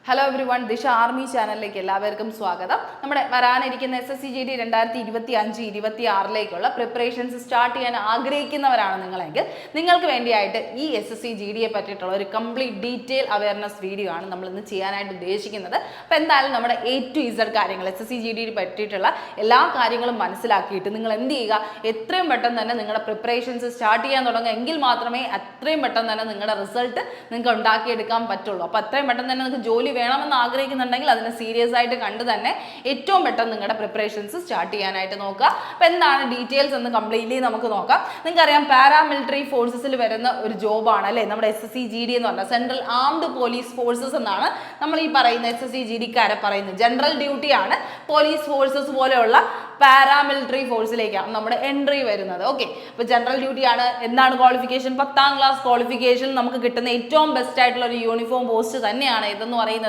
Hello every one, ദിശ army ചാനലിലേക്ക് എല്ലാവർക്കും സ്വാഗതം. നമ്മുടെ വരാനിരിക്കുന്ന SSCGD 2025-26 പ്രിപ്പറേഷൻസ് സ്റ്റാർട്ട് ചെയ്യാൻ ആഗ്രഹിക്കുന്നവരാണ് നിങ്ങളെങ്കിൽ നിങ്ങൾക്ക് വേണ്ടിയായിട്ട് ഈ SSCGDയെ പറ്റിയിട്ടുള്ള ഒരു കംപ്ലീറ്റ് ഡീറ്റെയിൽ അവയർനെസ് വീഡിയോ ആണ് നമ്മൾ ഇന്ന് ചെയ്യാനായിട്ട് ഉദ്ദേശിക്കുന്നത്. അപ്പോൾ എന്തായാലും നമ്മുടെ A to Z കാര്യങ്ങൾ SSCGDയെ പറ്റിയിട്ടുള്ള എല്ലാ കാര്യങ്ങളും മനസ്സിലാക്കിയിട്ട് നിങ്ങൾ എന്ത് ചെയ്യുക, എത്രയും പെട്ടെന്ന് തന്നെ നിങ്ങളുടെ പ്രിപ്പറേഷൻസ് സ്റ്റാർട്ട് ചെയ്യാൻ തുടങ്ങുക. എങ്കിൽ മാത്രമേ അത്രയും പെട്ടെന്ന് തന്നെ നിങ്ങളുടെ റിസൾട്ട് നിങ്ങൾക്ക് ഉണ്ടാക്കിയെടുക്കാൻ പറ്റുള്ളൂ. അപ്പോൾ അത്രയും പെട്ടെന്ന് തന്നെ നിങ്ങൾക്ക് ജോലി വേണമെന്ന് ആഗ്രഹിക്കുന്നുണ്ടെങ്കിൽ അതിനെ സീരിയസ് ആയിട്ട് കണ്ട് തന്നെ ഏറ്റവും പെട്ടെന്ന് നിങ്ങളുടെ പ്രിപ്പറേഷൻസ് സ്റ്റാർട്ട് ചെയ്യാനായിട്ട് നോക്കുക. അപ്പോൾ എന്താണ് ഡീറ്റെയിൽസ് എന്ന് കംപ്ലീറ്റ്ലി നമുക്ക് നോക്കാം. നിങ്ങൾക്കറിയാം, പാരാമിലിറ്ററി ഫോഴ്സസിൽ വരുന്ന ഒരു ജോബാണ് അല്ലേ നമ്മുടെ SSCGD എന്ന് പറഞ്ഞാൽ സെൻട്രൽ ആംഡ് പോലീസ് ഫോഴ്സസ് എന്നാണ് നമ്മൾ ഈ പറയുന്ന SSCGDക്കാരെ പറയുന്നത്. ജനറൽ ഡ്യൂട്ടിയാണ്. പോലീസ് ഫോഴ്സസ് പോലെയുള്ള പാരാമിലിറ്ററി ഫോഴ്സിലേക്കാണ് നമ്മുടെ എൻട്രി വരുന്നത്. ഓക്കെ, അപ്പോൾ ജനറൽ ഡ്യൂട്ടിയാണ്. എന്താണ് ക്വാളിഫിക്കേഷൻ? 10ാം ക്ലാസ് ക്വാളിഫിക്കേഷൻ നമുക്ക് കിട്ടുന്ന ഏറ്റവും ബെസ്റ്റ് ആയിട്ടുള്ള ഒരു യൂണിഫോം പോസ്റ്റ് തന്നെയാണ് ഇതെന്ന് പറയുന്നത്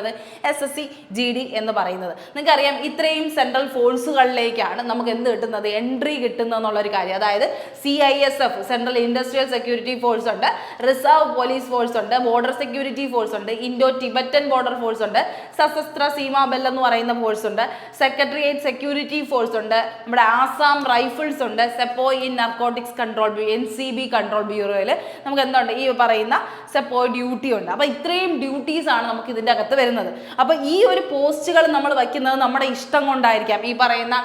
SSCGD എന്ന് പറയുന്നത്. നിങ്ങൾക്കറിയാം, ഇത്രയും സെൻട്രൽ ഫോഴ്സുകളിലേക്കാണ് നമുക്ക് എന്ത് കിട്ടുന്നത്, എൻട്രി കിട്ടുന്നത് എന്നുള്ളൊരു കാര്യം. അതായത് CISF central industrial security force ഉണ്ട്, റിസർവ് പോലീസ് ഫോഴ്സ് ഉണ്ട്, ബോർഡർ സെക്യൂരിറ്റി ഫോഴ്സ് ഉണ്ട്, ഇൻഡോ ടിബറ്റൻ ബോർഡർ ഫോഴ്സ് ഉണ്ട്, സശസ്ത്ര സീമാ ബെൽ എന്ന് പറയുന്ന ഫോഴ്സ് ഉണ്ട്, സെക്രട്ടേറിയറ്റ് സെക്യൂരിറ്റി ഫോഴ്സ് ഉണ്ട്, നമ്മുടെ ആസാം റൈഫിൾസ് ഉണ്ട്, sepoy in narcotics control bureau NCB control ബ്യൂറോയിൽ നമുക്ക് എന്തുണ്ട്, ഈ പറയുന്ന സെപ്പോയ് ഡ്യൂട്ടി ഉണ്ട്. അപ്പോൾ ഇത്രയും ഡ്യൂട്ടീസ് ആണ് നമുക്ക് ഇതിൻ്റെ അകത്ത് വരുന്നത്. അപ്പോൾ ഈ ഒരു പോസ്റ്റുകൾ നമ്മൾ വയ്ക്കുന്നത് നമ്മുടെ ഇഷ്ടം കൊണ്ടായിരിക്കാം. ഈ പറയുന്ന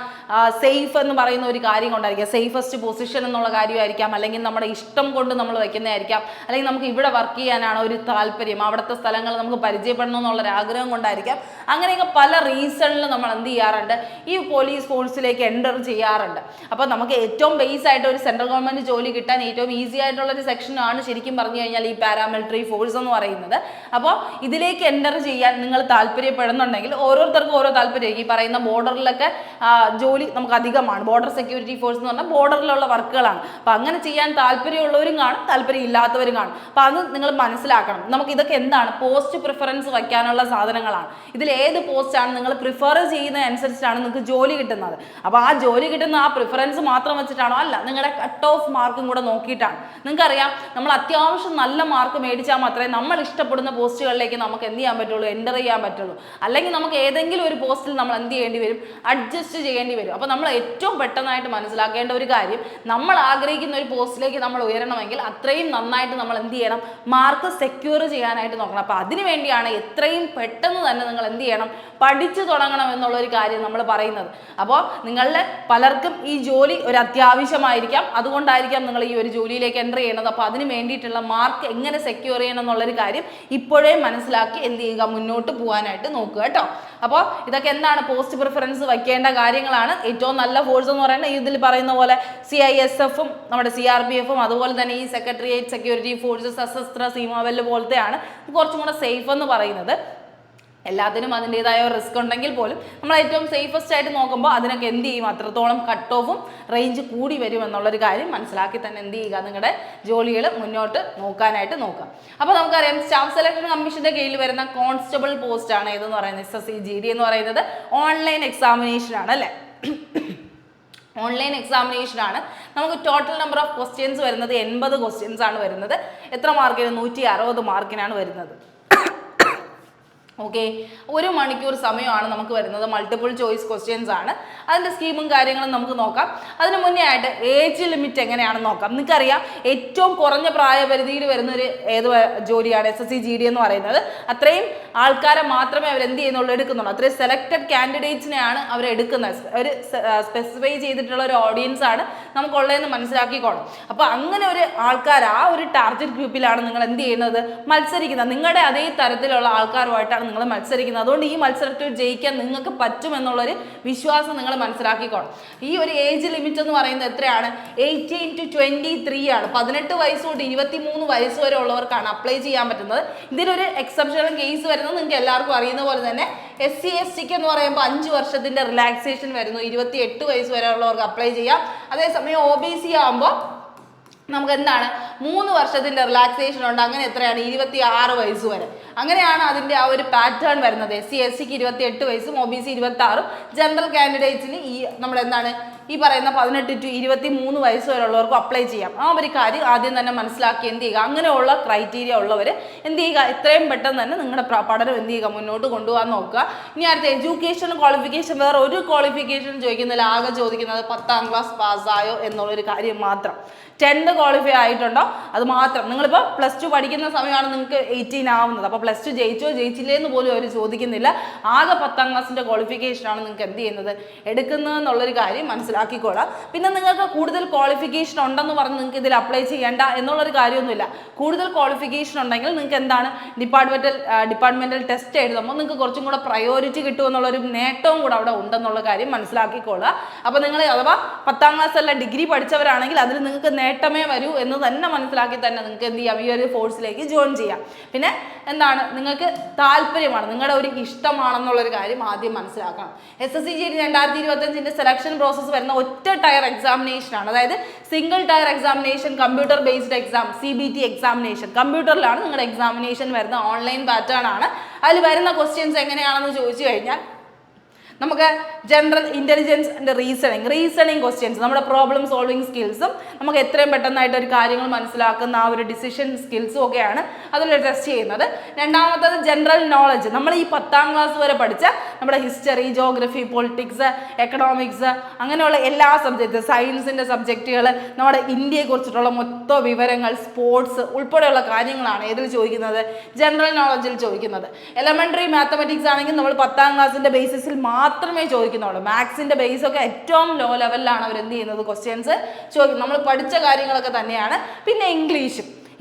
സേഫ് എന്ന് പറയുന്ന ഒരു കാര്യം കൊണ്ടായിരിക്കാം, സേഫസ്റ്റ് പൊസിഷൻ എന്നുള്ള കാര്യമായിരിക്കാം, അല്ലെങ്കിൽ നമ്മുടെ ഇഷ്ടം കൊണ്ട് നമ്മൾ വയ്ക്കുന്നതായിരിക്കാം, അല്ലെങ്കിൽ നമുക്ക് ഇവിടെ വർക്ക് ചെയ്യാനാണ് ഒരു താല്പര്യം, അവിടുത്തെ സ്ഥലങ്ങൾ നമുക്ക് പരിചയപ്പെടണം എന്നുള്ളൊരു ആഗ്രഹം കൊണ്ടായിരിക്കാം. അങ്ങനെയൊക്കെ പല റീസണിൽ നമ്മൾ എന്ത് ചെയ്യാറുണ്ട്, ഈ പോലീസ് ഫോഴ്സിലേക്ക് എൻ്റർ ചെയ്യാറുണ്ട്. അപ്പോൾ നമുക്ക് ഏറ്റവും ബേസ് ആയിട്ട് ഒരു സെൻട്രൽ ഗവൺമെൻറ് ജോലി കിട്ടാൻ ഏറ്റവും ഈസി ആയിട്ടുള്ളൊരു സെക്ഷനാണ് ശരിക്കും പറഞ്ഞു കഴിഞ്ഞാൽ ഈ പാരാമിലിറ്ററി ഫോഴ്സ് എന്ന് പറയുന്നത്. അപ്പോൾ ഇതിലേക്ക് എൻ്റർ ചെയ്യാൻ നിങ്ങൾ താല്പര്യപ്പെടുന്നുണ്ടെങ്കിൽ ഓരോരുത്തർക്കും ഓരോ താല്പര്യം. ഈ പറയുന്ന ബോർഡറിലൊക്കെ ജോലി നമുക്ക് അധികമാണ്. ബോർഡർ സെക്യൂരിറ്റി ഫോഴ്സ് എന്ന് പറഞ്ഞാൽ ബോർഡറിലുള്ള വർക്കുകളാണ്. അപ്പം അങ്ങനെ ചെയ്യാൻ താല്പര്യമുള്ളവരും കാണും, താല്പര്യമില്ലാത്തവരും കാണും. അപ്പം അത് നിങ്ങൾ മനസ്സിലാക്കണം. നമുക്ക് ഇതൊക്കെ എന്താണ്, പോസ്റ്റ് പ്രിഫറൻസ് വയ്ക്കാനുള്ള സാധനങ്ങളാണ്. ഇതിൽ ഏത് പോസ്റ്റാണ് നിങ്ങൾ പ്രിഫർ ചെയ്യുന്നതനുസരിച്ചാണ് നിങ്ങൾക്ക് ജോലി കിട്ടുന്നത്. അപ്പോൾ ആ ജോലി കിട്ടുന്ന ആ പ്രിഫറൻസ് മാത്രം വെച്ചിട്ടാണോ? അല്ല, നിങ്ങളുടെ കട്ട് ഓഫ് മാർക്കും കൂടെ നോക്കിയിട്ടാണ്. നിങ്ങൾക്കറിയാം, നമ്മൾ അത്യാവശ്യം നല്ല മാർക്ക് മേടിച്ചാൽ മാത്രമേ നമ്മൾ ഇഷ്ടപ്പെടുന്ന പോസ്റ്റുകളിലേക്ക് നമുക്ക് എന്ത് ചെയ്യാൻ പറ്റുള്ളൂ, എൻ്റർ ചെയ്യാൻ പറ്റുള്ളൂ. അല്ലെങ്കിൽ നമുക്ക് ഏതെങ്കിലും ഒരു പോസ്റ്റിൽ നമ്മൾ എന്ത് ചെയ്യേണ്ടി വരും, അഡ്ജസ്റ്റ് ചെയ്യേണ്ടി വരും. അപ്പോൾ നമ്മൾ ഏറ്റവും പെട്ടെന്നായിട്ട് മനസ്സിലാക്കേണ്ട ഒരു കാര്യം, നമ്മൾ ആഗ്രഹിക്കുന്ന ഒരു പോസ്റ്റിലേക്ക് നമ്മൾ ഉയരണമെങ്കിൽ അത്രയും നന്നായിട്ട് നമ്മൾ എന്ത് ചെയ്യണം, മാർക്ക് സെക്യൂർ ചെയ്യാനായിട്ട് നോക്കണം. അപ്പോൾ അതിനു വേണ്ടിയാണ് എത്രയും പെട്ടെന്ന് തന്നെ നിങ്ങൾ എന്ത് ചെയ്യണം, പഠിച്ചു തുടങ്ങണം എന്നുള്ളൊരു കാര്യം നമ്മൾ പറയുന്നത്. അപ്പോൾ നിങ്ങളുടെ പലർക്കും ഈ ജോലി ഒരു അത്യാവശ്യമായിരിക്കാം, അതുകൊണ്ടായിരിക്കാം നിങ്ങൾ ഈ ഒരു ജോലിയിലേക്ക് എൻ്റർ ചെയ്യണത്. അപ്പോൾ അതിന് വേണ്ടിയിട്ടുള്ള മാർക്ക് എങ്ങനെ സെക്യൂർ ചെയ്യണം എന്നുള്ളൊരു കാര്യം ഇപ്പോഴേ മനസ്സിലാക്കി എന്ത് ചെയ്യുക, മുന്നോട്ട് പോകാനായിട്ട് നോക്കുക കേട്ടോ. അപ്പോൾ ഇതൊക്കെ എന്താണ്, പോസ്റ്റ് പ്രിഫറൻസ് വയ്ക്കേണ്ട കാര്യങ്ങളാണ്. ഏറ്റവും നല്ല ഫോഴ്സ് എന്ന് പറയുന്നത് ഇതിൽ പറയുന്ന പോലെ CISF-ഉം നമ്മുടെ CRPF-ഉം അതുപോലെ തന്നെ ഈ സെക്രട്ടേറിയറ്റ് സെക്യൂരിറ്റി ഫോഴ്സ്, സശസ്ത്ര സീമാ ബെൽ പോലത്തെയാണ് കുറച്ചും കൂടെ സേഫ് എന്ന് പറയുന്നത്. എല്ലാത്തിനും അതിൻ്റെതായ റിസ്ക് ഉണ്ടെങ്കിൽ പോലും നമ്മൾ ഏറ്റവും സേഫസ്റ്റ് ആയിട്ട് നോക്കുമ്പോൾ അതിനൊക്കെ എന്ത് ചെയ്യും, അത്രത്തോളം കട്ട് ഓഫും റേഞ്ച് കൂടി വരും എന്നുള്ളൊരു കാര്യം മനസ്സിലാക്കി തന്നെ എന്ത് ചെയ്യുക, നിങ്ങളുടെ ജോലികൾ മുന്നോട്ട് നോക്കാനായിട്ട് നോക്കുക. അപ്പോൾ നമുക്കറിയാം, സ്റ്റാഫ് സെലക്ഷൻ കമ്മീഷൻ്റെ കീഴിൽ വരുന്ന കോൺസ്റ്റബിൾ പോസ്റ്റാണ് ഏതെന്ന് പറയുന്നത് SSCGD എന്ന് പറയുന്നത്. ഓൺലൈൻ എക്സാമിനേഷനാണ് അല്ലേ, ഓൺലൈൻ എക്സാമിനേഷനാണ്. നമുക്ക് ടോട്ടൽ നമ്പർ ഓഫ് ക്വസ്റ്റ്യൻസ് വരുന്നത് 80 ക്വസ്റ്റ്യൻസ് ആണ് വരുന്നത്. എത്ര മാർക്കിന്? 160 മാർക്കിനാണ് വരുന്നത്. ഓക്കെ, 1 മണിക്കൂർ സമയമാണ് നമുക്ക് വരുന്നത്. മൾട്ടിപ്പിൾ ചോയ്സ് ക്വസ്റ്റ്യൻസ് ആണ്. അതിൻ്റെ സ്കീമും കാര്യങ്ങളും നമുക്ക് നോക്കാം. അതിന് മുന്നേ ആയിട്ട് ഏജ് ലിമിറ്റ് എങ്ങനെയാണെന്ന് നോക്കാം. നിങ്ങൾക്കറിയാം, ഏറ്റവും കുറഞ്ഞ പ്രായപരിധിയിൽ വരുന്നൊരു ഏത് ജോലിയാണ് SSCGD എന്ന് പറയുന്നത്. അത്രയും ആൾക്കാരെ മാത്രമേ അവർ എന്ത് ചെയ്യുന്നുള്ളൂ, എടുക്കുന്നുള്ളൂ. അത്രയും സെലക്റ്റഡ് കാൻഡിഡേറ്റ്സിനെയാണ് അവർ എടുക്കുന്നത്. ഒരു സ്പെസിഫൈ ചെയ്തിട്ടുള്ള ഒരു ഓഡിയൻസ് ആണ് നമുക്കുള്ളതെന്ന് മനസ്സിലാക്കിക്കോണം. അപ്പോൾ അങ്ങനെ ഒരു ആൾക്കാർ, ആ ഒരു ടാർഗറ്റ് ഗ്രൂപ്പിലാണ് നിങ്ങൾ എന്ത് ചെയ്യുന്നത്, മത്സരിക്കുന്നത്. നിങ്ങളുടെ അതേ തരത്തിലുള്ള ആൾക്കാരുമായിട്ടാണ് നിങ്ങൾ മത്സരിക്കുന്നത്. അതുകൊണ്ട് ഈ മത്സരത്തിൽ ജയിക്കാൻ നിങ്ങൾക്ക് പറ്റുമെന്നുള്ളൊരു വിശ്വാസം നിങ്ങൾ മനസ്സിലാക്കിക്കോണം. ഈ ഒരു ഏജ് ലിമിറ്റ് എന്ന് പറയുന്നത് എത്രയാണ്, 18 to 23 ആണ്. 18 വയസ്സ് തൊട്ട് 23 വയസ്സ് വരെ ഉള്ളവർക്കാണ് അപ്ലൈ ചെയ്യാൻ പറ്റുന്നത്. ഇതിലൊരു എക്സെപ്ഷണൽ കേസ് വരുന്നത് നിങ്ങൾക്ക് എല്ലാവർക്കും അറിയുന്ന പോലെ തന്നെ SC STക്ക് എന്ന് പറയുമ്പോൾ 5 വർഷത്തിൻ്റെ റിലാക്സേഷൻ വരുന്നു. 28 വയസ്സ് വരെ ഉള്ളവർക്ക് അപ്ലൈ ചെയ്യാം. അതേസമയം OBC ആകുമ്പോൾ നമുക്ക് എന്താണ്, 3 വർഷത്തിൻ്റെ റിലാക്സേഷൻ ഉണ്ട്. അങ്ങനെ എത്രയാണ്, 26 വയസ്സ് വരെ. അങ്ങനെയാണ് അതിൻ്റെ ആ ഒരു പാറ്റേൺ വരുന്നത്. SC SCക്ക് 28 വയസ്സും OBC 26ഉം, ജനറൽ കാൻഡിഡേറ്റ്സിന് ഈ നമ്മുടെ എന്താണ് ഈ പറയുന്ന 18 to 23 വയസ്സ് വരെയുള്ളവർക്കും അപ്ലൈ ചെയ്യാം. ആ ഒരു കാര്യം ആദ്യം തന്നെ മനസ്സിലാക്കി എന്ത് ചെയ്യുക, അങ്ങനെയുള്ള ക്രൈറ്റീരിയ ഉള്ളവർ എന്ത് ചെയ്യുക, എത്രയും പെട്ടെന്ന് തന്നെ നിങ്ങളുടെ പഠനം എന്ത് ചെയ്യുക, മുന്നോട്ട് കൊണ്ടുപോകാൻ നോക്കുക. ഇനി അടുത്ത എഡ്യൂക്കേഷൻ ക്വാളിഫിക്കേഷൻ, വേറെ ഒരു ക്വാളിഫിക്കേഷൻ ചോദിക്കുന്നില്ല, ആകെ ചോദിക്കുന്നത് 10ാം ക്ലാസ് പാസ്സായോ എന്നുള്ളൊരു കാര്യം മാത്രം. 10th ക്വാളിഫൈ ആയിട്ടുണ്ടോ അത് മാത്രം. നിങ്ങളിപ്പോൾ +2 പഠിക്കുന്ന സമയമാണ് നിങ്ങൾക്ക് 18 ആവുന്നത്. അപ്പോൾ +2 ജയിച്ചോ ജയിച്ചില്ലേന്ന് പോലും അവർ ചോദിക്കുന്നില്ല. ആകെ 10ാം ക്ലാസ്സിൻ്റെ ക്വാളിഫിക്കേഷനാണ് നിങ്ങൾക്ക് എന്ത് ചെയ്യുന്നത്, എടുക്കുന്നത് എന്നുള്ളൊരു കാര്യം മനസ്സിലാക്കിക്കോളാം. പിന്നെ നിങ്ങൾക്ക് കൂടുതൽ ക്വാളിഫിക്കേഷൻ ഉണ്ടെന്ന് പറഞ്ഞ് നിങ്ങൾക്ക് ഇതിൽ അപ്ലൈ ചെയ്യേണ്ട എന്നുള്ളൊരു കാര്യമൊന്നുമില്ല. കൂടുതൽ ക്വാളിഫിക്കേഷൻ ഉണ്ടെങ്കിൽ നിങ്ങൾക്ക് എന്താണ് ഡിപ്പാർട്ട്മെൻറ്റൽ ടെസ്റ്റ് എഴുതുമ്പോൾ നിങ്ങൾക്ക് കുറച്ചും കൂടെ പ്രയോറിറ്റി കിട്ടുമെന്നുള്ളൊരു നേട്ടവും കൂടെ അവിടെ ഉണ്ടെന്നുള്ള കാര്യം മനസ്സിലാക്കിക്കോളുക. അപ്പോൾ നിങ്ങൾ അഥവാ 10ാം ക്ലാസ് അല്ല ഡിഗ്രി പഠിച്ചവരാണെങ്കിൽ അതിൽ നിങ്ങൾക്ക് നേട്ടമേ വരൂ എന്ന് തന്നെ മനസ്സിലാക്കി തന്നെ നിങ്ങൾക്ക് എന്ത് ചെയ്യാം, ഈ ഒരു ഫോഴ്സിലേക്ക് ജോയിൻ ചെയ്യാം. പിന്നെ എന്താണ്, നിങ്ങൾക്ക് താല്പര്യമാണ്, നിങ്ങളുടെ ഒരു ഇഷ്ടമാണെന്നുള്ളൊരു കാര്യം ആദ്യം മനസ്സിലാക്കണം. SSCGD 2025 സെലക്ഷൻ പ്രോസസ്സ് വരുന്ന ഒറ്റ ടയർ എക്സാമിനേഷനാണ്. അതായത് single tier examination, computer based exam, CBT examination. കമ്പ്യൂട്ടറിലാണ് നിങ്ങളുടെ എക്സാമിനേഷൻ വരുന്ന, ഓൺലൈൻ പാറ്റേൺ ആണ്. അതിൽ വരുന്ന ക്വസ്റ്റ്യൻസ് എങ്ങനെയാണെന്ന് ചോദിച്ചു കഴിഞ്ഞാൽ നമുക്ക് general intelligence and reasoning questions, നമ്മുടെ പ്രോബ്ലം സോൾവിങ് സ്കിൽസും നമുക്ക് എത്രയും പെട്ടെന്നായിട്ട് ഒരു കാര്യങ്ങൾ മനസ്സിലാക്കുന്ന ആ ഒരു ഡിസിഷൻ സ്കിൽസും ഒക്കെയാണ് അതിൽ ടെസ്റ്റ് ചെയ്യുന്നത്. രണ്ടാമത്തത് ജനറൽ നോളജ്, നമ്മൾ ഈ 10ാം ക്ലാസ് വരെ പഠിച്ച നമ്മുടെ ഹിസ്റ്ററി, ജോഗ്രഫി, പൊളിറ്റിക്സ്, എക്കണോമിക്സ്, അങ്ങനെയുള്ള എല്ലാ സബ്ജക്റ്റ്, സയൻസിൻ്റെ സബ്ജക്റ്റുകൾ, നമ്മുടെ ഇന്ത്യയെക്കുറിച്ചിട്ടുള്ള മൊത്തം വിവരങ്ങൾ, സ്പോർട്സ് ഉൾപ്പെടെയുള്ള കാര്യങ്ങളാണ് ഏതിൽ ചോദിക്കുന്നത്, ജനറൽ നോളജിൽ ചോദിക്കുന്നത്. എലമെൻ്ററി മാത്തമാറ്റിക്സ് ആണെങ്കിൽ നമ്മൾ 10ാം ക്ലാസ്സിൻ്റെ ബേസിസിൽ മാത്രമേ ചോദിക്കുന്നുള്ളൂ. മാത്സിന്റെ ബേസ് ഒക്കെ ഏറ്റവും ലോ ലെവലിലാണ് അവർ എന്ത് ചെയ്യുന്നത്, ക്വസ്റ്റ്യൻസ് ചോദിക്കും. നമ്മൾ പഠിച്ച കാര്യങ്ങളൊക്കെ തന്നെയാണ്. പിന്നെ ഇംഗ്ലീഷ്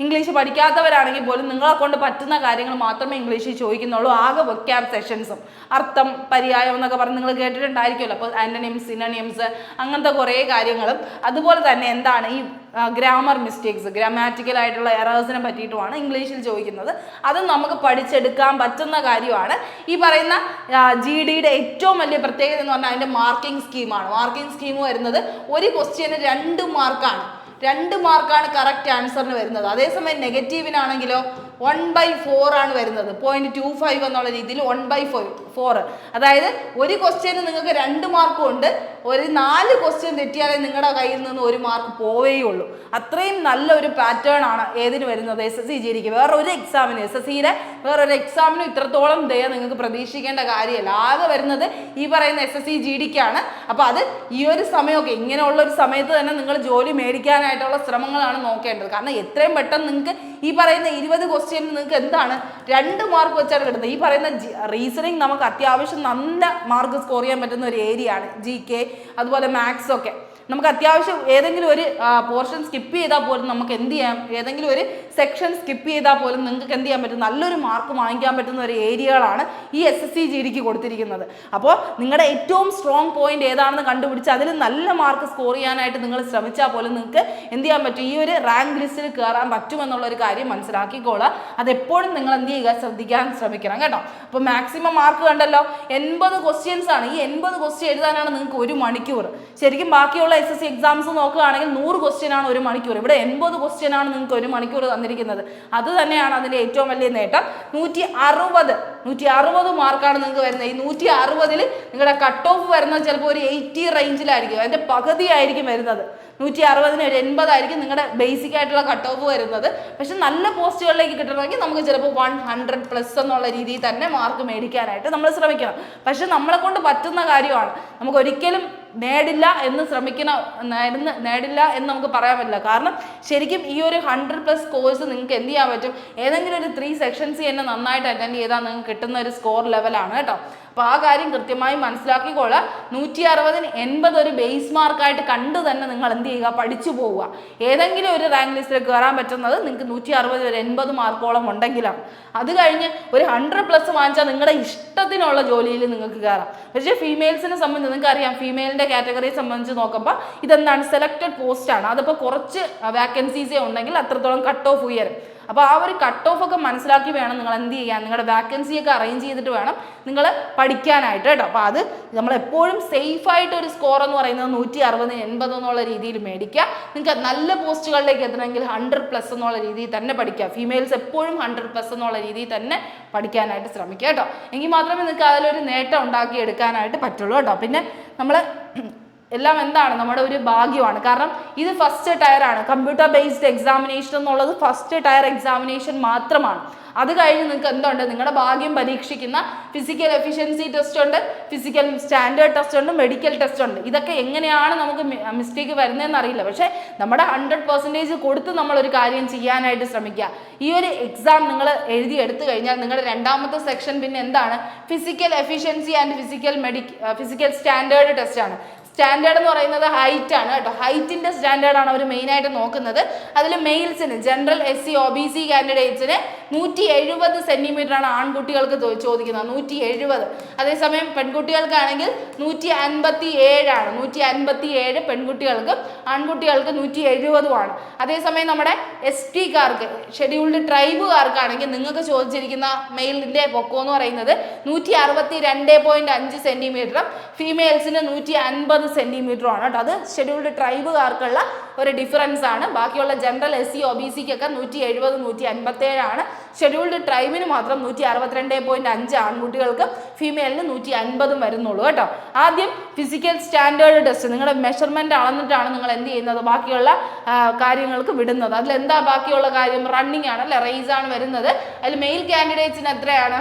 പഠിക്കാത്തവരാണെങ്കിൽ പോലും നിങ്ങളെ കൊണ്ട് പറ്റുന്ന കാര്യങ്ങൾ മാത്രമേ ഇംഗ്ലീഷിൽ ചോദിക്കുന്നുള്ളൂ. ആകെ വൊക്കാബ് സെഷൻസും അർത്ഥം, പര്യായം എന്നൊക്കെ പറഞ്ഞ് നിങ്ങൾ കേട്ടിട്ടുണ്ടായിരിക്കുമല്ലോ. അപ്പോൾ ആന്റണിംസ്, സിനോണിംസ്, അങ്ങനത്തെ കുറേ കാര്യങ്ങളും, അതുപോലെ തന്നെ എന്താണ് ഈ ഗ്രാമർ മിസ്റ്റേക്സ്, ഗ്രാമാറ്റിക്കൽ ആയിട്ടുള്ള എറേഴ്സിനെ പറ്റിയിട്ടുമാണ് ഇംഗ്ലീഷിൽ ചോദിക്കുന്നത്. അതും നമുക്ക് പഠിച്ചെടുക്കാൻ പറ്റുന്ന കാര്യമാണ്. ഈ പറയുന്ന GDയുടെ ഏറ്റവും വലിയ പ്രത്യേകത എന്ന് പറഞ്ഞാൽ അതിൻ്റെ മാർക്കിംഗ് സ്കീമാണ്. മാർക്കിംഗ് സ്കീം വരുന്നത് ഒരു ക്വസ്റ്റ്യന് 2 മാർക്കാണ്. 2 മാർക്കാണ് കറക്റ്റ് ആൻസറിന് വരുന്നത്. അതേസമയം നെഗറ്റീവിനാണെങ്കിലോ 1/4 ആണ് വരുന്നത്. 0.25 എന്നുള്ള രീതിയിൽ 1/4. അതായത് ഒരു ക്വസ്റ്റ്യന് നിങ്ങൾക്ക് 2 മാർക്കും ഉണ്ട്. ഒരു 4 ക്വസ്റ്റ്യൻ തെറ്റിയാലേ നിങ്ങളുടെ കയ്യിൽ നിന്ന് 1 മാർക്ക് പോവേയുള്ളൂ. അത്രയും നല്ലൊരു പാറ്റേൺ ആണ് ഏതിന് വരുന്നത്, SSCGDക്ക്. വേറൊരു എക്സാമിന്, SSCയുടെ വേറൊരു എക്സാമിനും ഇത്രത്തോളം നിങ്ങൾക്ക് പ്രതീക്ഷിക്കേണ്ട കാര്യമല്ല. ആകെ വരുന്നത് ഈ പറയുന്ന SSCGDക്കാണ്. അപ്പോൾ അത് ഈ ഒരു സമയമൊക്കെ ഇങ്ങനെയുള്ള ഒരു സമയത്ത് തന്നെ നിങ്ങൾ ജോലി മേടിക്കാനായിട്ടുള്ള ശ്രമങ്ങളാണ് നോക്കേണ്ടത്. കാരണം എത്രയും പെട്ടെന്ന് നിങ്ങൾക്ക് ഈ പറയുന്ന 20 ക്വസ്റ്റ്യന് നിങ്ങൾക്ക് എന്താണ് 2 മാർക്ക് വെച്ചാണ് കിട്ടുന്നത്. ഈ പറയുന്ന റീസണിങ് നമുക്ക് അത്യാവശ്യം നല്ല മാർക്ക് സ്കോർ ചെയ്യാൻ പറ്റുന്ന ഒരു ഏരിയ ആണ്. GK അതുപോലെ മാത്സ് ഒക്കെ നമുക്ക് അത്യാവശ്യം ഏതെങ്കിലും ഒരു പോർഷൻ സ്കിപ്പ് ചെയ്താൽ പോലും നമുക്ക് എന്ത് ചെയ്യാം, ഏതെങ്കിലും ഒരു സെക്ഷൻ സ്കിപ്പ് ചെയ്താൽ പോലും നിങ്ങൾക്ക് എന്ത് ചെയ്യാൻ പറ്റും, നല്ലൊരു മാർക്ക് വാങ്ങിക്കാൻ പറ്റുന്ന ഒരു ഏരിയകളാണ് ഈ SSCGDക്ക് കൊടുത്തിരിക്കുന്നത്. അപ്പോൾ നിങ്ങളുടെ ഏറ്റവും സ്ട്രോങ് പോയിന്റ് ഏതാണെന്ന് കണ്ടുപിടിച്ച് അതിൽ നല്ല മാർക്ക് സ്കോർ ചെയ്യാനായിട്ട് നിങ്ങൾ ശ്രമിച്ചാൽ പോലും നിങ്ങൾക്ക് എന്ത് ചെയ്യാൻ പറ്റും, ഈ ഒരു റാങ്ക് ലിസ്റ്റിൽ കയറാൻ പറ്റുമെന്നുള്ളൊരു കാര്യം മനസ്സിലാക്കിക്കോളുക. അതെപ്പോഴും നിങ്ങൾ എന്ത് ചെയ്യുക, ശ്രദ്ധിക്കാൻ ശ്രമിക്കണം കേട്ടോ. അപ്പോൾ മാക്സിമം മാർക്ക് കണ്ടല്ലോ, 80 ക്വസ്റ്റ്യൻസ് ആണ്. ഈ 80 ക്വസ്റ്റ്യൻ എഴുതാനാണ് നിങ്ങൾക്ക് 1 മണിക്കൂർ. ശരിക്കും ബാക്കിയുള്ള SSC എക്സാംസ് നോക്കുകയാണെങ്കിൽ 100 ക്വസ്റ്റ്യൻ ആണ് 1 മണിക്കൂർ. ഇവിടെ 80 ക്വസ്റ്റ്യൻ ആണ് നിങ്ങൾക്ക് 1 മണിക്കൂർ തന്നിരിക്കുന്നത്. അത് തന്നെയാണ് അതിൻ്റെ ഏറ്റവും വലിയ നേട്ടം. 160 മാർക്കാണ് നിങ്ങൾക്ക് വരുന്നത്. ഈ 160ൽ നിങ്ങളുടെ കട്ട് ഓഫ് വരുന്നത് ചിലപ്പോൾ ഒരു 80 റേഞ്ചിലായിരിക്കും. അതിൻ്റെ പകുതി ആയിരിക്കും വരുന്നത്. 160ന് ഒരു 80 ആയിരിക്കും നിങ്ങളുടെ ബേസിക് ആയിട്ടുള്ള കട്ട് ഓഫ് വരുന്നത്. പക്ഷെ നല്ല പോസ്റ്റുകളിലേക്ക് കിട്ടണമെങ്കിൽ നമുക്ക് ചിലപ്പോൾ 100+ എന്നുള്ള രീതിയിൽ തന്നെ മാർക്ക് മേടിക്കാനായിട്ട് നമ്മൾ ശ്രമിക്കണം. പക്ഷെ നമ്മളെ കൊണ്ട് പറ്റുന്ന കാര്യമാണ്. നമുക്ക് ഒരിക്കലും നേടില്ല എന്ന് നമുക്ക് പറയാൻ പറ്റില്ല. കാരണം ശരിക്കും ഈ ഒരു 100+ കോഴ്സ് നിങ്ങൾക്ക് എന്ത് ചെയ്യാൻ പറ്റും, ഏതെങ്കിലും ഒരു 3 സെക്ഷൻസ് തന്നെ നന്നായിട്ട് അറ്റൻഡ് ചെയ്താൽ നിങ്ങൾക്ക് കിട്ടുന്ന ഒരു സ്കോർ ലെവലാണ് കേട്ടോ. അപ്പോൾ ആ കാര്യം കൃത്യമായി മനസ്സിലാക്കിക്കൊള്ളുക. 160ന് 80 ഒരു ബേസ് മാർക്കായിട്ട് കണ്ടു തന്നെ നിങ്ങൾ എന്ത് ചെയ്യുക, പഠിച്ചു പോവുക. ഏതെങ്കിലും ഒരു റാങ്ക് ലിസ്റ്റിൽ കയറാൻ പറ്റുന്നത് നിങ്ങൾക്ക് 160 ഒരു 80 മാർക്കോളം ഉണ്ടെങ്കിലാണ്. അത് കഴിഞ്ഞ് ഒരു 100+ വാങ്ങിച്ചാൽ നിങ്ങളുടെ ഇഷ്ടത്തിനുള്ള ജോലിയിൽ നിങ്ങൾക്ക് കയറാം. പക്ഷേ ഫീമെയിൽസിനെ സംബന്ധിച്ച് നിങ്ങൾക്ക് അറിയാം, ഫീമെയിലിൻ്റെ കാറ്റഗറിയെ സംബന്ധിച്ച് നോക്കുമ്പോൾ ഇതെന്താണ്, സെലക്റ്റഡ് പോസ്റ്റാണ്. അതിപ്പോൾ കുറച്ച് വാക്കൻസീസേ ഉണ്ടെങ്കിൽ അത്രത്തോളം കട്ട് ഓഫ് ഉയരും. അപ്പോൾ ആ ഒരു കട്ട് ഓഫ് ഒക്കെ മനസ്സിലാക്കി വേണം നിങ്ങൾ എന്ത് ചെയ്യാൻ, നിങ്ങളുടെ വാക്കൻസിയൊക്കെ അറേഞ്ച് ചെയ്തിട്ട് വേണം നിങ്ങൾ പഠിക്കാനായിട്ട് കേട്ടോ. അപ്പോൾ അത് നമ്മളെപ്പോഴും സേഫായിട്ട് ഒരു സ്കോർ എന്ന് പറയുന്നത് 160ന് 80 എന്നുള്ള രീതിയിൽ മേടിക്കുക. നിങ്ങൾക്ക് നല്ല പോസ്റ്റുകളിലേക്ക് എത്തണമെങ്കിൽ 100+ എന്നുള്ള രീതിയിൽ തന്നെ പഠിക്കുക. ഫീമെയിൽസ് എപ്പോഴും 100+ എന്നുള്ള രീതിയിൽ തന്നെ പഠിക്കാനായിട്ട് ശ്രമിക്കുക കേട്ടോ. എങ്കിൽ മാത്രമേ നിങ്ങൾക്ക് അതിലൊരു നേട്ടം ഉണ്ടാക്കി എടുക്കാനായിട്ട് പറ്റുള്ളൂ കേട്ടോ. പിന്നെ നമ്മൾ എല്ലാം എന്താണ് നമ്മുടെ ഒരു ഭാഗ്യമാണ്. കാരണം ഇത് ഫസ്റ്റ് ടയർ ആണ്. കമ്പ്യൂട്ടർ ബേസ്ഡ് എക്സാമിനേഷൻ എന്നുള്ളത് ഫസ്റ്റ് ടയർ എക്സാമിനേഷൻ മാത്രമാണ്. അത് കഴിഞ്ഞ് നിങ്ങൾക്ക് എന്തുണ്ട്, നിങ്ങളുടെ ഭാഗ്യം പരീക്ഷിക്കുന്ന ഫിസിക്കൽ എഫിഷ്യൻസി ടെസ്റ്റ് ഉണ്ട്, ഫിസിക്കൽ സ്റ്റാൻഡേർഡ് ടെസ്റ്റ് ഉണ്ട്, മെഡിക്കൽ ടെസ്റ്റ് ഉണ്ട്. ഇതൊക്കെ എങ്ങനെയാണ് നമുക്ക് മിസ്റ്റേക്ക് വരുന്നതെന്ന് അറിയില്ല. പക്ഷേ നമ്മുടെ 100% കൊടുത്ത് നമ്മളൊരു കാര്യം ചെയ്യാനായിട്ട് ശ്രമിക്കുക. ഈ ഒരു എക്സാം നിങ്ങൾ എഴുതി എടുത്തു കഴിഞ്ഞാൽ നിങ്ങളുടെ രണ്ടാമത്തെ സെക്ഷൻ പിന്നെ എന്താണ്, physical efficiency and physical standard test ആണ്. സ്റ്റാൻഡേർഡ് എന്ന് പറയുന്നത് ഹൈറ്റ് ആണ് കേട്ടോ. ഹൈറ്റിന്റെ സ്റ്റാൻഡേർഡ് ആണ് അവർ മെയിനായിട്ട് നോക്കുന്നത്. അതിൽ മെയിൽസിന് ജനറൽ SC OBC കാൻഡിഡേറ്റ്സിന് 170 സെന്റിമീറ്റർ ആണ് ആൺകുട്ടികൾക്ക് ചോദിക്കുന്നത്, 170. അതേസമയം പെൺകുട്ടികൾക്കാണെങ്കിൽ 157 ആണ്. 157 പെൺകുട്ടികൾക്കും ആൺകുട്ടികൾക്ക് 170 അതേസമയം നമ്മുടെ ST കാർക്ക്, ഷെഡ്യൂൾഡ് ട്രൈബുകാർക്കാണെങ്കിൽ നിങ്ങൾക്ക് ചോദിച്ചിരിക്കുന്ന മെയിലിന്റെ പൊക്കം എന്ന് പറയുന്നത് 162.5 സെന്റിമീറ്ററും ഫീമെയിൽസിന് 150 സെന്റിമീറ്ററും ആണ് കേട്ടോ. അത് ഷെഡ്യൂൾഡ് ട്രൈബുകാർക്കുള്ള ഒരു ഡിഫറൻസ് ആണ്. ബാക്കിയുള്ള ജനറൽ SC OBCക്കൊക്കെ 170 157 ആണ്. ഷെഡ്യൂൾഡ് ട്രൈബിന് മാത്രം 162.5 ആൺകുട്ടികൾക്ക്, ഫീമെയിലിന് 150 വരുന്നുള്ളൂ കേട്ടോ. ആദ്യം ഫിസിക്കൽ സ്റ്റാൻഡേർഡ് ടെസ്റ്റ്, നിങ്ങളുടെ മെഷർമെന്റ് അളന്നിട്ടാണ് നിങ്ങൾ എന്ത് ചെയ്യുന്നത്, ബാക്കിയുള്ള കാര്യങ്ങൾക്ക് വിടുന്നത്. അതിലെന്താ ബാക്കിയുള്ള കാര്യം, റണ്ണിങ് ആണ് അല്ലെ, റേസ് ആണ് വരുന്നത്. അതിൽ മെയിൽ കാൻഡിഡേറ്റ്സിന് എത്രയാണ്,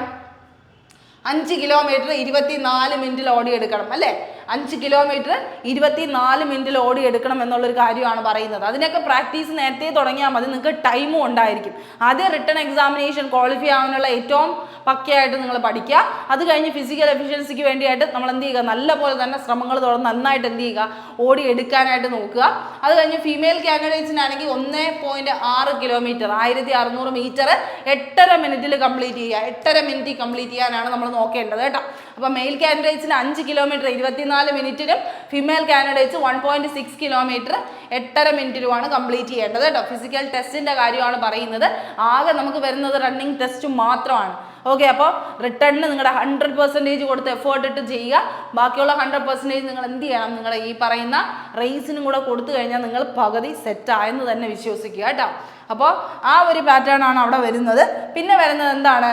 5 കിലോമീറ്റർ 24 മിനിറ്റിൽ ഓടിയെടുക്കണം അല്ലേ. 5 കിലോമീറ്റർ 24 മിനിറ്റിൽ ഓടിയെടുക്കണം എന്നുള്ളൊരു കാര്യമാണ് പറയുന്നത്. അതിനൊക്കെ പ്രാക്ടീസ് നേരത്തെ തുടങ്ങിയാൽ മതി, നിങ്ങൾക്ക് ടൈമും ഉണ്ടായിരിക്കും. ആദ്യം റിട്ടൺ എക്സാമിനേഷൻ ക്വാളിഫൈ ആവാനുള്ള ഏറ്റവും പക്കയായിട്ട് നിങ്ങൾ പഠിക്കുക. അത് കഴിഞ്ഞ് ഫിസിക്കൽ എഫിഷ്യൻസിക്ക് വേണ്ടിയായിട്ട് നമ്മൾ എന്ത് ചെയ്യുക, നല്ല പോലെ തന്നെ ശ്രമങ്ങൾ തുടർന്ന് നന്നായിട്ട് എന്ത് ചെയ്യുക, ഓടിയെടുക്കാനായിട്ട് നോക്കുക. അത് കഴിഞ്ഞ് ഫീമെയിൽ കാൻഡിഡേറ്റ്സിനാണെങ്കിൽ 1.6 കിലോമീറ്റർ 1600 മീറ്റർ 8.5 മിനിറ്റിൽ കംപ്ലീറ്റ് ചെയ്യുക. 8.5 മിനിറ്റ് കംപ്ലീറ്റ് ചെയ്യാനാണ് നമ്മൾ നോക്കേണ്ടത് കേട്ടോ. അപ്പോൾ മെയിൽ കാൻഡിഡേറ്റ്സിന് 5 കിലോമീറ്റർ 24 മിനിറ്റിനും ഫീമെയിൽ കാൻഡിഡേറ്റ്സ് 1.6 കിലോമീറ്റർ 8.5 മിനിറ്റിലുമാണ് കംപ്ലീറ്റ് ചെയ്യേണ്ടത് കേട്ടോ. ഫിസിക്കൽ ടെസ്റ്റിൻ്റെ കാര്യമാണ് പറയുന്നത്. ആകെ നമുക്ക് വരുന്നത് റണ്ണിങ് ടെസ്റ്റ് മാത്രമാണ്. ഓക്കെ, അപ്പോൾ റിട്ടേണിന് നിങ്ങളുടെ 100% കൊടുത്ത് എഫേർട്ട് ഇട്ട് ചെയ്യുക. ബാക്കിയുള്ള 100% നിങ്ങൾ എന്ത് ചെയ്യണം, നിങ്ങളുടെ ഈ പറയുന്ന റേസിനും കൂടെ കൊടുത്തു കഴിഞ്ഞാൽ നിങ്ങൾ പകുതി സെറ്റായെന്ന് തന്നെ വിശ്വസിക്കുക കേട്ടോ. അപ്പോൾ ആ ഒരു പാറ്റേൺ ആണ് അവിടെ വരുന്നത്. പിന്നെ വരുന്നത് എന്താണ്,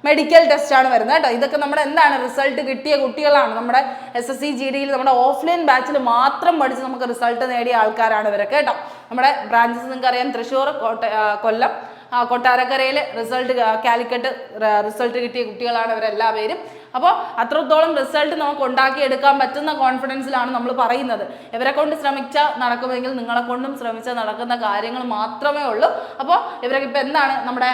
മെഡിക്കൽ ടെസ്റ്റ് ആണ് വരുന്നത് കേട്ടോ. ഇതൊക്കെ നമ്മുടെ എന്താണ്, റിസൾട്ട് കിട്ടിയ കുട്ടികളാണ്. നമ്മുടെ SSC GDയിൽ നമ്മുടെ ഓഫ്ലൈൻ ബാച്ചിൽ മാത്രം പഠിച്ച് നമുക്ക് റിസൾട്ട് നേടിയ ആൾക്കാരാണ് ഇവരൊക്കെ കേട്ടോ. നമ്മുടെ ബ്രാഞ്ചസ് നിങ്ങൾക്കറിയാം, തൃശ്ശൂർ, കൊല്ലം, കൊട്ടാരക്കരയിൽ റിസൾട്ട്, കാലിക്കറ്റ് റിസൾട്ട് കിട്ടിയ കുട്ടികളാണ് ഇവരെല്ലാവരും. അപ്പോൾ അത്രത്തോളം റിസൾട്ട് നമുക്ക് ഉണ്ടാക്കിയെടുക്കാൻ പറ്റുന്ന കോൺഫിഡൻസിലാണ് നമ്മൾ പറയുന്നത്. ഇവരെ കൊണ്ട് ശ്രമിച്ചാൽ നടക്കുമെങ്കിൽ നിങ്ങളെ കൊണ്ടും ശ്രമിച്ചാൽ നടക്കുന്ന കാര്യങ്ങൾ മാത്രമേ ഉള്ളൂ. അപ്പോൾ ഇവരൊക്കെ ഇപ്പോൾ എന്താണ്, നമ്മുടെ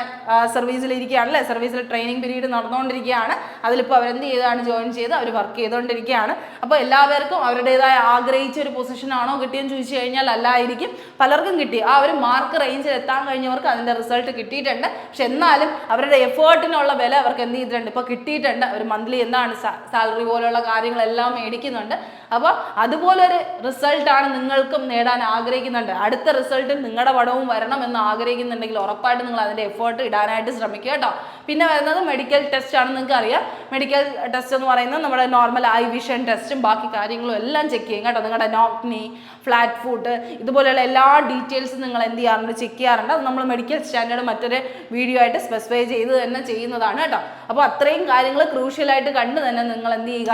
സർവീസിലിരിക്കുകയാണ് അല്ലേ, സർവീസിൽ ട്രെയിനിങ് പീരീഡ് നടന്നുകൊണ്ടിരിക്കുകയാണ്. അതിലിപ്പോൾ അവരെന്ത് ചെയ്താണ്, ജോയിൻ ചെയ്ത് അവർ വർക്ക് ചെയ്തുകൊണ്ടിരിക്കുകയാണ്. അപ്പോൾ എല്ലാവർക്കും അവരുടേതായ ആഗ്രഹിച്ച ഒരു പൊസിഷനാണോ കിട്ടിയെന്ന് ചോദിച്ചു കഴിഞ്ഞാൽ അല്ലായിരിക്കും. പലർക്കും കിട്ടി, ആ ഒരു മാർക്ക് റേഞ്ചിൽ എത്താൻ കഴിഞ്ഞവർക്ക് അതിൻ്റെ റിസൾട്ട് കിട്ടിയിട്ടുണ്ട്. പക്ഷെ എന്നാലും അവരുടെ എഫേർട്ടിനുള്ള വില അവർക്ക് എന്ത് ചെയ്തിട്ടുണ്ട്, ഇപ്പോൾ കിട്ടിയിട്ടുണ്ട്. ഒരു മന്ത്ലി എന്താണ് സാലറി പോലെയുള്ള കാര്യങ്ങളെല്ലാം മേടിക്കുന്നുണ്ട്. അപ്പോൾ അതുപോലൊരു റിസൾട്ടാണ് നിങ്ങൾക്കും നേടാൻ ആഗ്രഹിക്കുന്നുണ്ട്. അടുത്ത റിസൾട്ടിൽ നിങ്ങളുടെ പടവും വരണം എന്ന് ആഗ്രഹിക്കുന്നുണ്ടെങ്കിൽ ഉറപ്പായിട്ട് നിങ്ങൾ അതിൻ്റെ എഫേർട്ട് ഇടാനായിട്ട് ശ്രമിക്കുക കേട്ടോ. പിന്നെ വരുന്നത് മെഡിക്കൽ ടെസ്റ്റ് ആണ്. നിങ്ങൾക്ക് അറിയാം, മെഡിക്കൽ ടെസ്റ്റ് എന്ന് പറയുന്നത് നമ്മുടെ നോർമൽ ഐ വിഷൻ ടെസ്റ്റും ബാക്കി കാര്യങ്ങളും എല്ലാം ചെക്ക് ചെയ്യും കേട്ടോ. നിങ്ങളുടെ നോക്നി, ഫ്ലാറ്റ് ഫുട്ട്, ഇതുപോലെയുള്ള എല്ലാ ഡീറ്റെയിൽസും നിങ്ങൾ എന്ത് ചെയ്യാറുണ്ട്, ചെക്ക് ചെയ്യാറുണ്ട്. അത് നമ്മൾ മെഡിക്കൽ സ്റ്റാൻഡേർഡ് മറ്റൊരു വീഡിയോ ആയിട്ട് സ്പെസിഫൈ ചെയ്ത് തന്നെ ചെയ്യുന്നതാണ് കേട്ടോ. അപ്പോൾ അത്രയും കാര്യങ്ങൾ ക്രൂഷ്യലായിട്ട് കണ്ട് തന്നെ നിങ്ങൾ എന്ത് ചെയ്യുക,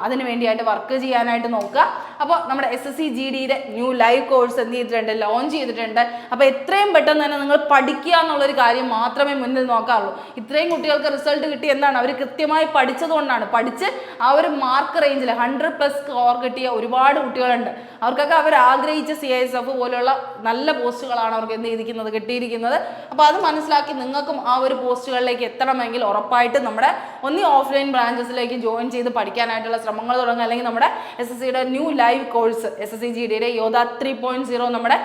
അതിന് വേണ്ടിയായിട്ട് വർക്ക് ചെയ്യാനായിട്ട് നോക്കുക. അപ്പോൾ നമ്മുടെ SSC GDയുടെ ന്യൂ ലൈവ് കോഴ്സ് എന്ത് ചെയ്തിട്ടുണ്ട്, ലോഞ്ച് ചെയ്തിട്ടുണ്ട്. അപ്പോൾ എത്രയും പെട്ടെന്ന് തന്നെ നിങ്ങൾ പഠിക്കുക എന്നുള്ളൊരു കാര്യം മാത്രമേ മുന്നിൽ നോക്കാറുള്ളൂ. ഇത്രയും കുട്ടികൾക്ക് റിസൾട്ട് കിട്ടി എന്താണ്, അവർ കൃത്യമായി പഠിച്ചതുകൊണ്ടാണ്. പഠിച്ച് ആ ഒരു മാർക്ക് റേഞ്ചിൽ 100+ സ്കോർ കിട്ടിയ ഒരുപാട് കുട്ടികളുണ്ട്. അവർക്കൊക്കെ അവർ ആഗ്രഹിച്ച CISF പോലെയുള്ള നല്ല പോസ്റ്റുകളാണ് അവർക്ക് എന്ത് ചെയ്തിരിക്കുന്നത്, കിട്ടിയിരിക്കുന്നത്. അപ്പോൾ അത് മനസ്സിലാക്കി നിങ്ങൾക്കും ആ ഒരു പോസ്റ്റുകളിലേക്ക് എത്തണമെങ്കിൽ ഉറപ്പായിട്ടും നമ്മുടെ ഒന്നി ഓഫ്ലൈൻ ബ്രാഞ്ചസിലേക്ക് ജോയിൻ ചെയ്ത് പഠിക്കാനായിട്ടുള്ള ശ്രമങ്ങൾ തുടങ്ങുക. അല്ലെങ്കിൽ നമ്മുടെ SSCയുടെ new live course SSC GDയുടെ Yodha 3.0 നമ്മുടെ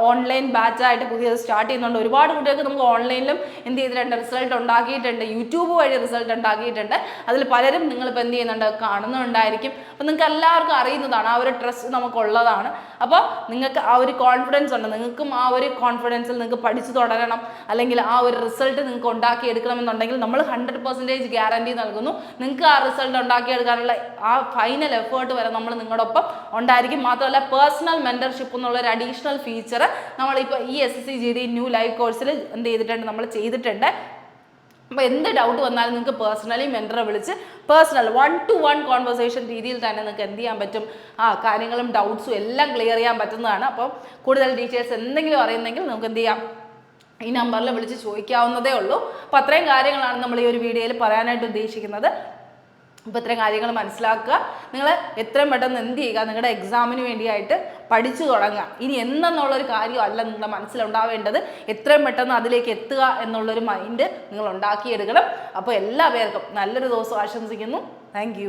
ഓൺലൈൻ ബാച്ചായിട്ട് പുതിയത് സ്റ്റാർട്ട് ചെയ്യുന്നുണ്ട്. ഒരുപാട് കുട്ടികൾക്ക് നമുക്ക് ഓൺലൈനിലും എന്ത് ചെയ്തിട്ടുണ്ട്, റിസൾട്ട് ഉണ്ടാക്കിയിട്ടുണ്ട്. യൂട്യൂബ് വഴി റിസൾട്ട് ഉണ്ടാക്കിയിട്ടുണ്ട്. അതിൽ പലരും നിങ്ങളിപ്പോൾ എന്ത് ചെയ്യുന്നുണ്ട്, കാണുന്നുണ്ടായിരിക്കും. അപ്പോൾ നിങ്ങൾക്ക് എല്ലാവർക്കും അറിയുന്നതാണ്, ആ ഒരു ട്രസ്റ്റ് നമുക്കുള്ളതാണ്. അപ്പോൾ നിങ്ങൾക്ക് ആ ഒരു കോൺഫിഡൻസ് ഉണ്ട്. നിങ്ങൾക്കും ആ ഒരു കോൺഫിഡൻസിൽ നിങ്ങൾക്ക് പഠിച്ചു തുടരണം, അല്ലെങ്കിൽ ആ ഒരു റിസൾട്ട് നിങ്ങൾക്ക് ഉണ്ടാക്കിയെടുക്കണമെന്നുണ്ടെങ്കിൽ നമ്മൾ 100% ഗ്യാരണ്ടി നൽകുന്നു. നിങ്ങൾക്ക് ആ റിസൾട്ട് ഉണ്ടാക്കിയെടുക്കാനുള്ള ആ ഫൈനൽ എഫേർട്ട് വരെ നമ്മൾ നിങ്ങളുടെ ഒപ്പം ഉണ്ടായിരിക്കും. മാത്രമല്ല പേഴ്സണൽ മെന്റർഷിപ്പ് എന്നുള്ളൊരു അഡീഷണൽ ഫീച്ചർ നമ്മളിപ്പോൾ ഈ SSC GD ന്യൂ ലൈവ് കോഴ്സിൽ എന്ത് ചെയ്തിട്ടുണ്ട്, നമ്മൾ ചെയ്തിട്ടുണ്ട്. അപ്പോൾ എന്ത് ഡൗട്ട് വന്നാലും നിങ്ങൾക്ക് പേഴ്സണലി മെൻറ്ററെ വിളിച്ച് പേഴ്സണൽ 1-to-1 കോൺവെർസേഷൻ രീതിയിൽ തന്നെ നിങ്ങൾക്ക് എന്ത് ചെയ്യാൻ പറ്റും, കാര്യങ്ങളും ഡൗട്ട്സും എല്ലാം ക്ലിയർ ചെയ്യാൻ പറ്റുന്നതാണ്. അപ്പോൾ കൂടുതൽ ഡീറ്റെയിൽസ് എന്തെങ്കിലും അറിയുന്നെങ്കിൽ നമുക്ക് എന്ത് ചെയ്യാം, ഈ നമ്പറിൽ വിളിച്ച് ചോദിക്കാവുന്നതേ ഉള്ളൂ. അപ്പോൾ അത്രയും കാര്യങ്ങളാണ് നമ്മൾ ഈ ഒരു വീഡിയോയിൽ പറയാനായിട്ട് ഉദ്ദേശിക്കുന്നത്. അപ്പോൾ ഇത്രയും കാര്യങ്ങൾ മനസ്സിലാക്കുക. നിങ്ങൾ എത്രയും പെട്ടെന്ന് എന്ത് ചെയ്യുക, നിങ്ങളുടെ എക്സാമിന് വേണ്ടിയായിട്ട് പഠിച്ചു തുടങ്ങുക. ഇനി എന്നെന്നുള്ളൊരു കാര്യമല്ല നിങ്ങളുടെ മനസ്സിലുണ്ടാവേണ്ടത്, എത്രയും പെട്ടെന്ന് അതിലേക്ക് എത്തുക എന്നുള്ളൊരു മൈൻഡ് നിങ്ങൾ ഉണ്ടാക്കിയെടുക്കണം. അപ്പോൾ എല്ലാ പേർക്കും നല്ലൊരു ദിവസം ആശംസിക്കുന്നു. താങ്ക്